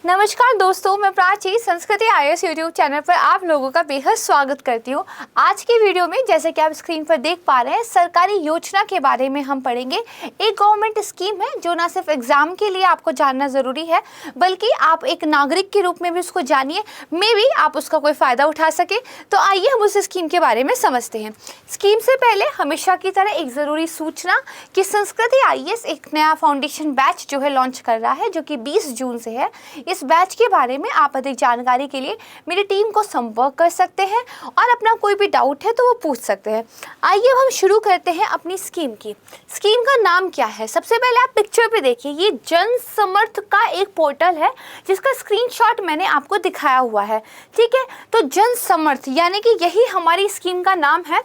नमस्कार दोस्तों, मैं प्राची संस्कृति आईएएस यूट्यूब चैनल पर आप लोगों का बेहद स्वागत करती हूँ। आज की वीडियो में जैसे कि आप स्क्रीन पर देख पा रहे हैं, सरकारी योजना के बारे में हम पढ़ेंगे। एक गवर्नमेंट स्कीम है जो ना सिर्फ एग्जाम के लिए आपको जानना ज़रूरी है, बल्कि आप एक नागरिक के रूप में भी उसको जानिए, मे भी आप उसका कोई फ़ायदा उठा सके। तो आइए हम उस स्कीम के बारे में समझते हैं। स्कीम से पहले हमेशा की तरह एक ज़रूरी सूचना कि संस्कृति आईएएस एक नया फाउंडेशन बैच जो है लॉन्च कर रहा है, जो कि 20 जून से है। इस बैच के बारे में आप अधिक जानकारी के लिए मेरी टीम को संपर्क कर सकते हैं और अपना कोई भी डाउट है तो वो पूछ सकते हैं। आइए अब हम शुरू करते हैं अपनी स्कीम की। स्कीम का नाम क्या है? सबसे पहले आप पिक्चर पे देखिए, ये जन समर्थ का एक पोर्टल है जिसका स्क्रीनशॉट मैंने आपको दिखाया हुआ है। ठीक है, तो जन समर्थ यानी कि यही हमारी स्कीम का नाम है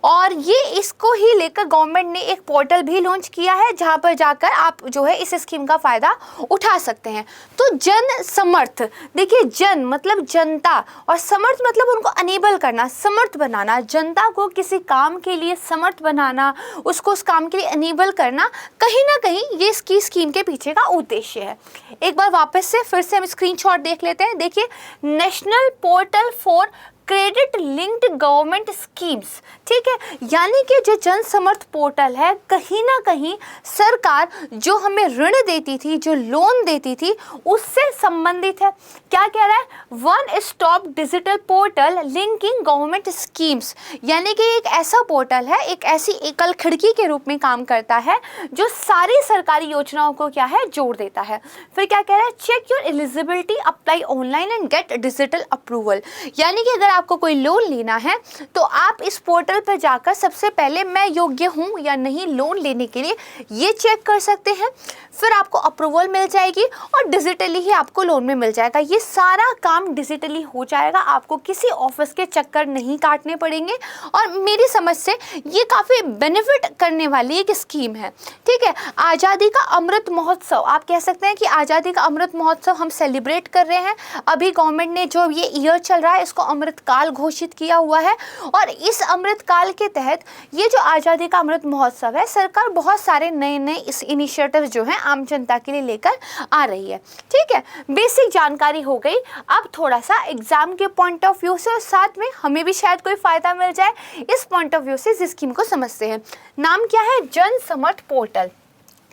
और ये इसको ही लेकर गवर्नमेंट ने एक पोर्टल भी लॉन्च किया है जहाँ पर जाकर आप जो है इस स्कीम का फ़ायदा उठा सकते हैं। तो जन समर्थ, देखिए जन मतलब जनता और समर्थ मतलब उनको अनेबल करना, समर्थ बनाना, जनता को किसी काम के लिए समर्थ बनाना, उसको उस काम के लिए अनेबल करना, कहीं ना कहीं ये इसकी स्कीम के पीछे का उद्देश्य है। एक बार वापस से फिर से हम स्क्रीनशॉट देख लेते हैं। देखिए, national portal for credit linked government schemes. ठीक है, यानी कि जो जन समर्थ पोर्टल है, कहीं ना कहीं सरकार जो हमें ऋण देती थी, जो लोन देती थी, उससे संबंधित है। क्या कह रहा है? One stop digital portal linking government schemes, यानी कि एक ऐसा पोर्टल है, एक ऐसी एकल खिड़की के रूप में काम करता है जो सारी सरकारी योजनाओं को क्या है, जोड़ देता है। फिर क्या कह रहा है? Check your eligibility, apply online and get digital approval, यानी कि अगर आपको कोई लोन लेना है तो आप इस पोर्टल पर जाकर सबसे पहले मैं योग्य हूं या नहीं लोन लेने के लिए ये चेक कर सकते हैं। फिर आपको अप्रूवल मिल जाएगी और डिजिटली ही आपको लोन में मिल जाएगा। ये सारा काम डिजिटली हो जाएगा, आपको किसी ऑफिस के चक्कर नहीं काटने पड़ेंगे और मेरी समझ से ये काफ़ी बेनिफिट करने वाली एक स्कीम है। ठीक है, आज़ादी का अमृत महोत्सव, आप कह सकते हैं कि आज़ादी का अमृत महोत्सव हम सेलिब्रेट कर रहे हैं। अभी गवर्नमेंट ने जो ये ईयर चल रहा है इसको अमृत काल घोषित किया हुआ है और इस अमृत काल के तहत ये जो आज़ादी का अमृत महोत्सव है, सरकार बहुत सारे नए नए इस इनिशिएटिव जो हैं आम जनता के लिए लेकर आ रही है। ठीक है, बेसिक जानकारी हो गई। अब थोड़ा सा एग्जाम के पॉइंट ऑफ व्यू से और साथ में हमें भी शायद कोई फायदा मिल जाए, इस पॉइंट ऑफ व्यू से इस स्कीम को समझते हैं। नाम क्या है? जन समर्थ पोर्टल।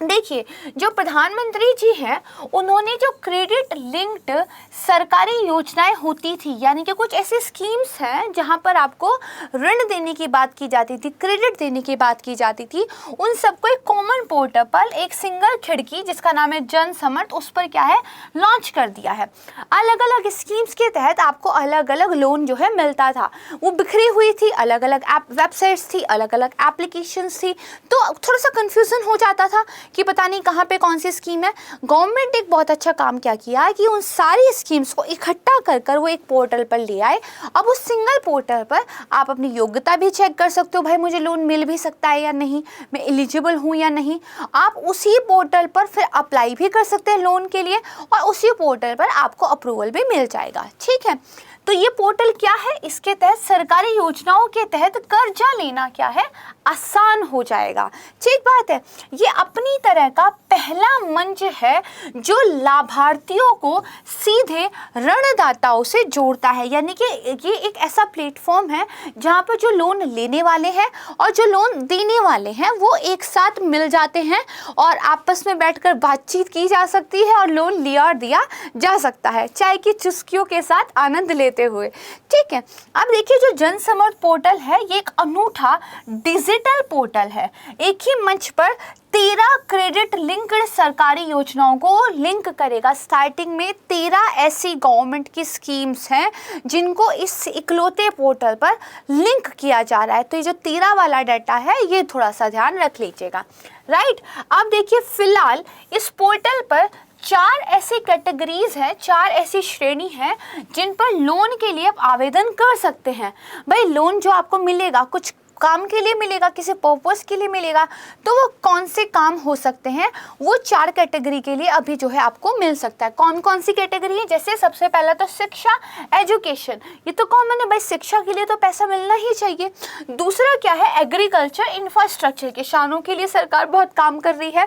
देखिए, जो प्रधानमंत्री जी हैं उन्होंने जो क्रेडिट लिंक्ड सरकारी योजनाएं होती थी, यानी कि कुछ ऐसी स्कीम्स हैं जहां पर आपको ऋण देने की बात की जाती थी, क्रेडिट देने की बात की जाती थी, उन सबको एक कॉमन पोर्टल पर एक सिंगल खिड़की जिसका नाम है जन समर्थ, उस पर क्या है लॉन्च कर दिया है। अलग अलग स्कीम्स के तहत आपको अलग अलग लोन जो है मिलता था, वो बिखरी हुई थी, अलग अलग वेबसाइट्स थी, अलग अलग एप्लीकेशंस थी, तो थोड़ा सा कन्फ्यूजन हो जाता था कि पता नहीं कहाँ पे कौन सी स्कीम है। गवर्नमेंट एक बहुत अच्छा काम क्या किया है कि उन सारी स्कीम्स को इकट्ठा कर कर वो एक पोर्टल पर ले आए। अब उस सिंगल पोर्टल पर आप अपनी योग्यता भी चेक कर सकते हो, भाई मुझे लोन मिल भी सकता है या नहीं, मैं एलिजिबल हूँ या नहीं। आप उसी पोर्टल पर फिर अप्लाई भी कर सकते हैं लोन के लिए और उसी पोर्टल पर आपको अप्रूवल भी मिल जाएगा। ठीक है, तो ये पोर्टल क्या है? इसके तहत सरकारी योजनाओं के तहत कर्जा लेना क्या है, आसान हो जाएगा। ठीक बात है, ये अपनी तरह का पहला मंच है जो लाभार्थियों को सीधे ऋणदाताओं से जोड़ता है, यानी कि ये एक ऐसा प्लेटफॉर्म है जहाँ पर जो लोन लेने वाले हैं और जो लोन देने वाले हैं वो एक साथ मिल जाते हैं और आपस में बैठकर बातचीत की जा सकती है और लोन लिया और दिया जा सकता है, चाय की चुस्कियों के साथ आनंद लेते हुए। ठीक है, अब देखिए जो जन समर्थ पोर्टल है ये एक अनूठा डिजिटल पोर्टल है। एक ही मंच पर 13 क्रेडिट लिंक्ड सरकारी योजनाओं को लिंक करेगा। स्टार्टिंग में 13 ऐसी गवर्नमेंट की स्कीम्स हैं जिनको इस इकलौते पोर्टल पर लिंक किया जा रहा है। तो ये जो 13 वाला डाटा है ये थोड़ा सा ध्यान रख लीजिएगा। राइट, अब देखिए फिलहाल इस पोर्टल पर 4 ऐसी कैटेगरीज हैं, 4 ऐसी श्रेणी हैं जिन पर लोन के लिए आप आवेदन कर सकते हैं। भाई लोन जो आपको मिलेगा, कुछ काम के लिए मिलेगा, किसी पर्पस के लिए मिलेगा, तो वो कौन से काम हो सकते हैं, वो 4 कैटेगरी के लिए अभी जो है आपको मिल सकता है। कौन कौन सी कैटेगरी है? जैसे सबसे पहला तो शिक्षा, एजुकेशन, ये तो कॉमन है भाई, शिक्षा के लिए तो पैसा मिलना ही चाहिए। दूसरा क्या है? एग्रीकल्चर, इंफ्रास्ट्रक्चर, किसानों के लिए सरकार बहुत काम कर रही है।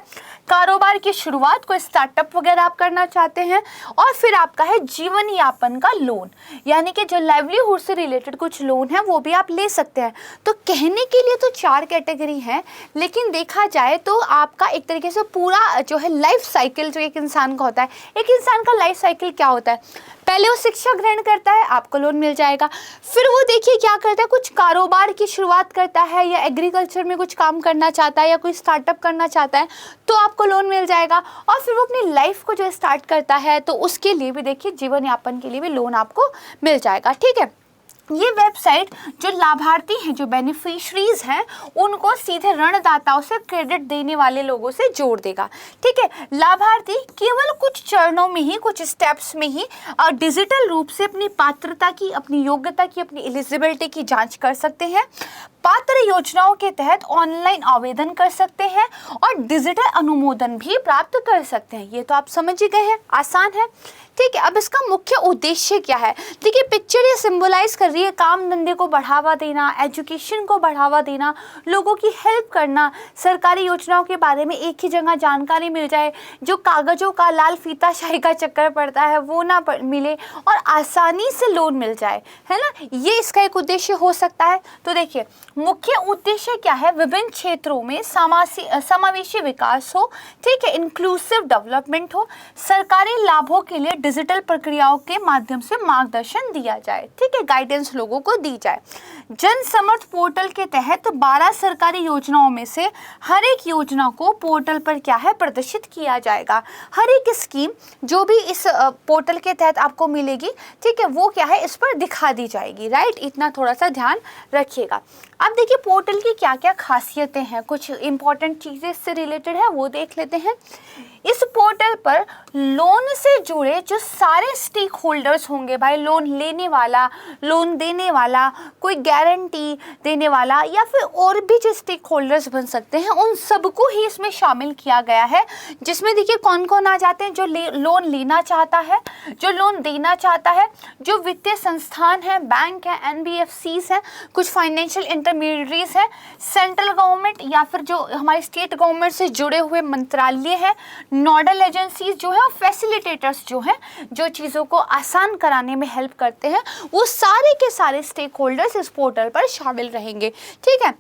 कारोबार की शुरुआत, कोई स्टार्टअप वगैरह आप करना चाहते हैं। और फिर आपका है जीवन यापन का लोन, यानी कि जो लाइवलीहुड से रिलेटेड कुछ लोन है वो भी आप ले सकते हैं। तो कहने के लिए तो 4 कैटेगरी हैं, लेकिन देखा जाए तो आपका एक तरीके से पूरा जो है लाइफ साइकिल जो एक इंसान का होता है, एक इंसान का लाइफ साइकिल क्या होता है? पहले वो शिक्षा ग्रहण करता है, आपको लोन मिल जाएगा। फिर वो देखिए क्या करता है, कुछ कारोबार की शुरुआत करता है, या एग्रीकल्चर में कुछ काम करना चाहता है, या कोई स्टार्टअप करना चाहता है, तो आपको लोन मिल जाएगा। और फिर वो अपनी लाइफ को जो स्टार्ट करता है, तो उसके लिए भी देखिए जीवन यापन के लिए भी लोन आपको मिल जाएगा। ठीक है, ये वेबसाइट जो लाभार्थी हैं, जो बेनिफिशरीज हैं, उनको सीधे ऋणदाताओं से क्रेडिट देने वाले लोगों से जोड़ देगा। ठीक है, लाभार्थी केवल कुछ चरणों में ही, कुछ स्टेप्स में ही डिजिटल रूप से अपनी पात्रता की, अपनी योग्यता की, अपनी एलिजिबिलिटी की जांच कर सकते हैं। पात्र योजनाओं के तहत ऑनलाइन आवेदन कर सकते हैं और डिजिटल अनुमोदन भी प्राप्त कर सकते हैं। ये तो आप समझ ही गए हैं, आसान है। ठीक है, अब इसका मुख्य उद्देश्य क्या है? देखिए पिक्चर ये सिंबलाइज कर रही है काम धंधे को बढ़ावा देना, एजुकेशन को बढ़ावा देना, लोगों की हेल्प करना, सरकारी योजनाओं के बारे में एक ही जगह जानकारी मिल जाए, जो कागजों का लाल फीता शाही का चक्कर पड़ता है वो ना मिले, और आसानी से लोन मिल जाए, है ना, ये इसका एक उद्देश्य हो सकता है। तो देखिए मुख्य उद्देश्य क्या है? विभिन्न क्षेत्रों में समावेशी विकास हो, ठीक है, इंक्लूसिव डेवलपमेंट हो, सरकारी लाभों के लिए डिजिटल प्रक्रियाओं के माध्यम से मार्गदर्शन दिया जाए, ठीक है, गाइडेंस लोगों को दी जाए। जन समर्थ पोर्टल के तहत 12 सरकारी योजनाओं में से हर एक योजना को पोर्टल पर क्या है प्रदर्शित किया जाएगा। हर एक स्कीम जो भी इस पोर्टल के तहत आपको मिलेगी, ठीक है, वो क्या है इस पर दिखा दी जाएगी, राइट, इतना थोड़ा सा ध्यान रखिएगा। अब देखिए पोर्टल की क्या क्या खासियतें हैं, कुछ इंपॉर्टेंट चीज़ें इससे रिलेटेड है वो देख लेते हैं। इस पोर्टल पर लोन से जुड़े जो सारे स्टेक होल्डर्स होंगे भाई, लोन लेने वाला, लोन देने वाला, कोई गारंटी देने वाला, या फिर और भी जो स्टेक होल्डर्स बन सकते हैं, उन सबको ही इसमें शामिल किया गया है। जिसमें देखिए कौन कौन आ जाते हैं? जो लोन लेना चाहता है, जो लोन देना चाहता है, जो वित्तीय संस्थान है, बैंक है, NBFCs हैं, कुछ फाइनेंशियल इंटरमीडियरीज है, सेंट्रल गवर्नमेंट या फिर जो हमारे स्टेट गवर्नमेंट से जुड़े हुए मंत्रालय है, नोडल एजेंसीज जो है, और फैसिलिटेटर्स जो हैं, जो चीज़ों को आसान कराने में हेल्प करते हैं, वो सारे के सारे स्टेक होल्डर्स इस पोर्टल पर शामिल रहेंगे। ठीक है,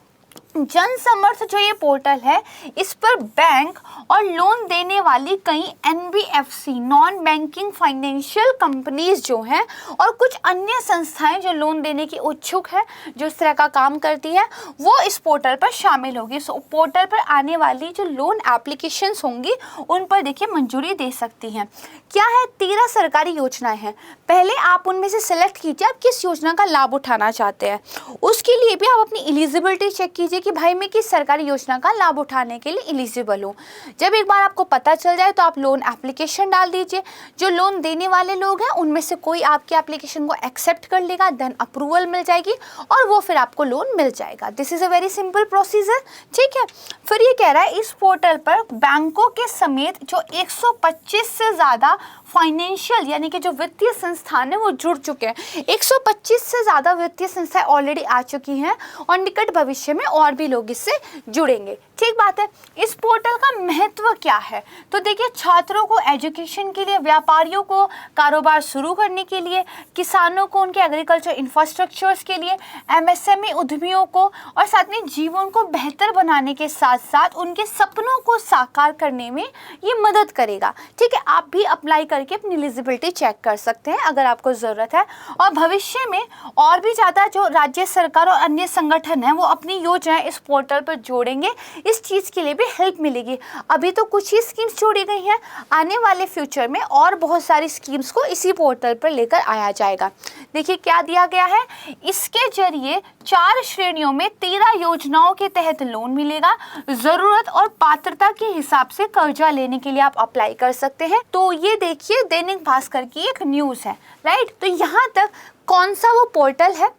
जन समर्थ जो ये पोर्टल है, इस पर बैंक और लोन देने वाली कई NBFC non banking financial companies जो हैं, और कुछ अन्य संस्थाएं जो लोन देने की इच्छुक है, जो इस तरह का काम करती है, वो इस पोर्टल पर शामिल होगी। सो पोर्टल पर आने वाली जो लोन एप्लीकेशंस होंगी उन पर देखिए मंजूरी दे सकती हैं। क्या है? 13 सरकारी योजनाएं हैं। पहले आप उनमें से सिलेक्ट कीजिए आप किस योजना का लाभ उठाना चाहते हैं। उसके लिए भी आप अपनी एलिजिबिलिटी चेक कीजिए कि भाई मैं किस सरकारी योजना का लाभ उठाने के लिए एलिजिबल हूँ। जब एक बार आपको पता चल जाए तो आप लोन एप्लीकेशन डाल दीजिए। जो लोन देने वाले लोग हैं उनमें से कोई आपके एप्लीकेशन को एक्सेप्ट कर लेगा, देन अप्रूवल मिल जाएगी और वो फिर आपको लोन मिल जाएगा। This is a very simple procedure. ठीक है, फिर ये कह रहा है इस पोर्टल पर बैंकों के समेत जो 125 से ज़्यादा फाइनेंशियल यानी कि जो वित्तीय संस्थान है वो जुड़ चुके हैं। 125 से ज़्यादा वित्तीय संस्थाएं ऑलरेडी आ चुकी हैं और निकट भविष्य में और भी लोग इससे जुड़ेंगे। ठीक बात है। इस पोर्टल का महत्व क्या है? तो देखिए, छात्रों को एजुकेशन के लिए, व्यापारियों को कारोबार शुरू करने के लिए, किसानों को उनके एग्रीकल्चर इंफ्रास्ट्रक्चर्स के लिए, MSME उद्यमियों को, और साथ में जीवन को बेहतर बनाने के साथ साथ उनके सपनों को साकार करने में ये मदद करेगा। ठीक है, आप भी अप्लाई करके अपनी एलिजिबिलिटी चेक कर सकते हैं अगर आपको ज़रूरत है। और भविष्य में और भी ज़्यादा जो राज्य सरकार और अन्य संगठन हैं वो अपनी योजनाएं इस पोर्टल पर जोड़ेंगे। इस चीज़ के लिए भी हेल्प मिलेगी। अभी तो कुछ ही स्कीम्स जोड़ी गई हैं, आने वाले फ्यूचर में और बहुत सारी स्कीम्स को इसी पोर्टल पर लेकर आया जाएगा। देखिए क्या दिया गया है, इसके जरिए 4 श्रेणियों में 13 योजनाओं के तहत लोन मिलेगा। ज़रूरत और पात्रता के हिसाब से कर्जा लेने के लिए आप अप्लाई कर सकते हैं। तो ये देखिए दैनिक भास्कर की एक न्यूज़ है, राइट। तो यहाँ तक कौन सा वो पोर्टल है,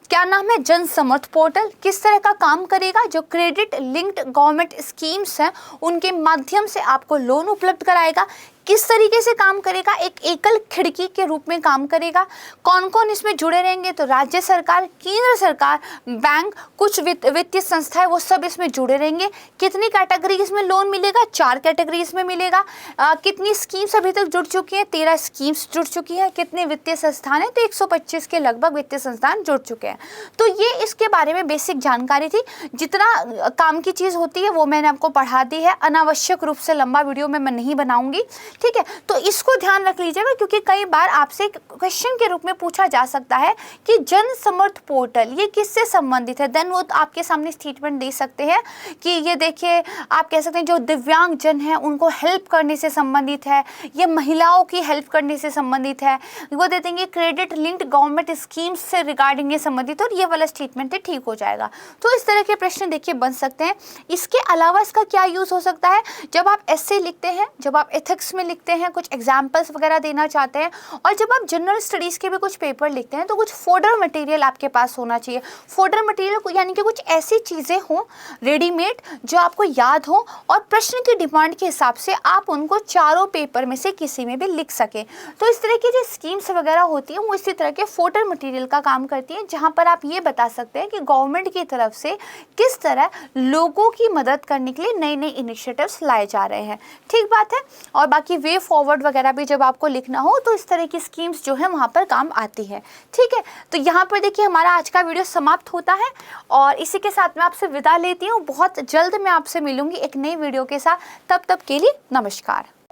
क्या नाम है, जन समर्थ पोर्टल। किस तरह का काम करेगा, जो क्रेडिट लिंक्ड गवर्नमेंट स्कीम्स हैं उनके माध्यम से आपको लोन उपलब्ध कराएगा। किस तरीके से काम करेगा, एक एकल खिड़की के रूप में काम करेगा। कौन कौन इसमें जुड़े रहेंगे, तो राज्य सरकार, केंद्र सरकार, बैंक, कुछ वित्तीय संस्थाएं, वो सब इसमें जुड़े रहेंगे। कितनी कैटेगरी इसमें लोन मिलेगा, 4 कैटेगरी इसमें मिलेगा। कितनी स्कीम्स अभी तक जुड़ चुकी हैं, 13 स्कीम्स जुड़ चुकी है। कितने वित्तीय संस्थान हैं, तो 125 के लगभग वित्तीय संस्थान जुड़ चुके हैं। तो ये इसके बारे में बेसिक जानकारी थी। जितना काम की चीज़ होती है वो मैंने आपको पढ़ा दी है। अनावश्यक रूप से लंबा वीडियो में मैं नहीं बनाऊंगी, ठीक है। तो इसको ध्यान रख लीजिएगा, क्योंकि कई बार आपसे क्वेश्चन के रूप में पूछा जा सकता है कि जन समर्थ पोर्टल ये किससे संबंधित है। देन वो आपके सामने स्टेटमेंट दे सकते हैं कि ये देखिए, आप कह सकते हैं जो दिव्यांग जन है उनको हेल्प करने से संबंधित है, ये महिलाओं की हेल्प करने से संबंधित है। वो दे देंगे क्रेडिट लिंक्ड गवर्नमेंट स्कीम्स से रिगार्डिंग ये संबंधित, और ये वाला स्टेटमेंट है, ठीक हो जाएगा। तो इस तरह के प्रश्न देखिए बन सकते हैं। इसके अलावा इसका क्या यूज़ हो सकता है, जब आप एस्से लिखते हैं, जब आप एथिक्स में लिखते हैं, कुछ एग्जाम्पल्स वगैरह देना चाहते हैं, और जब आप जनरल स्टडीज़ के भी कुछ पेपर लिखते हैं, तो कुछ फोल्डर मटेरियल आपके पास होना चाहिए। फोल्डर मटेरियल यानी कि कुछ ऐसी चीज़ें हों रेडीमेड जो आपको याद हो, और प्रश्न की डिमांड के हिसाब से आप उनको चारों पेपर में से किसी में भी लिख सकें। तो इस तरह की जो स्कीम्स वगैरह होती हैं वो इसी तरह के फोल्डर मटेरियल का काम करती हैं, जहाँ पर आप ये बता सकते हैं कि गवर्नमेंट की तरफ से किस तरह लोगों की मदद करने के लिए नए नए इनिशिएटिव्स लाए जा रहे हैं। ठीक बात है। और बाकी वे फॉरवर्ड वगैरह भी जब आपको लिखना हो तो इस तरह की स्कीम्स जो है वहाँ पर काम आती है। ठीक है, तो यहाँ पर देखिए हमारा आज का वीडियो समाप्त होता है, और इसी के साथ मैं आपसे विदा लेती हूँ। बहुत जल्द मैं आपसे मिलूंगी एक नई वीडियो के साथ। तब तक के लिए नमस्कार।